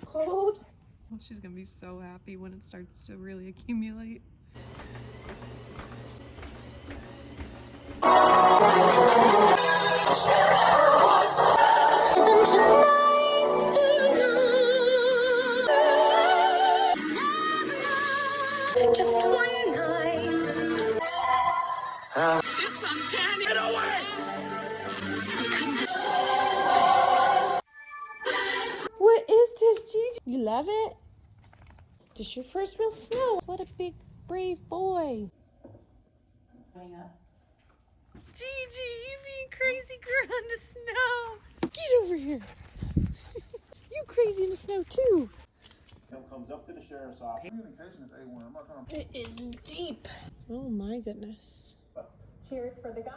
cold. Oh, she's gonna be so happy when it starts to really accumulate. Just one night. It's uncanny. Get away! What is this, Gigi? You love it? Just your first real snow. What a big, brave boy. Us. Gigi, you being crazy girl in the snow. Get over here. You crazy in the snow too. Comes up to the sheriff's office. Communication is A1. I'm not talking. It is deep. Oh my goodness. Cheers for the guy.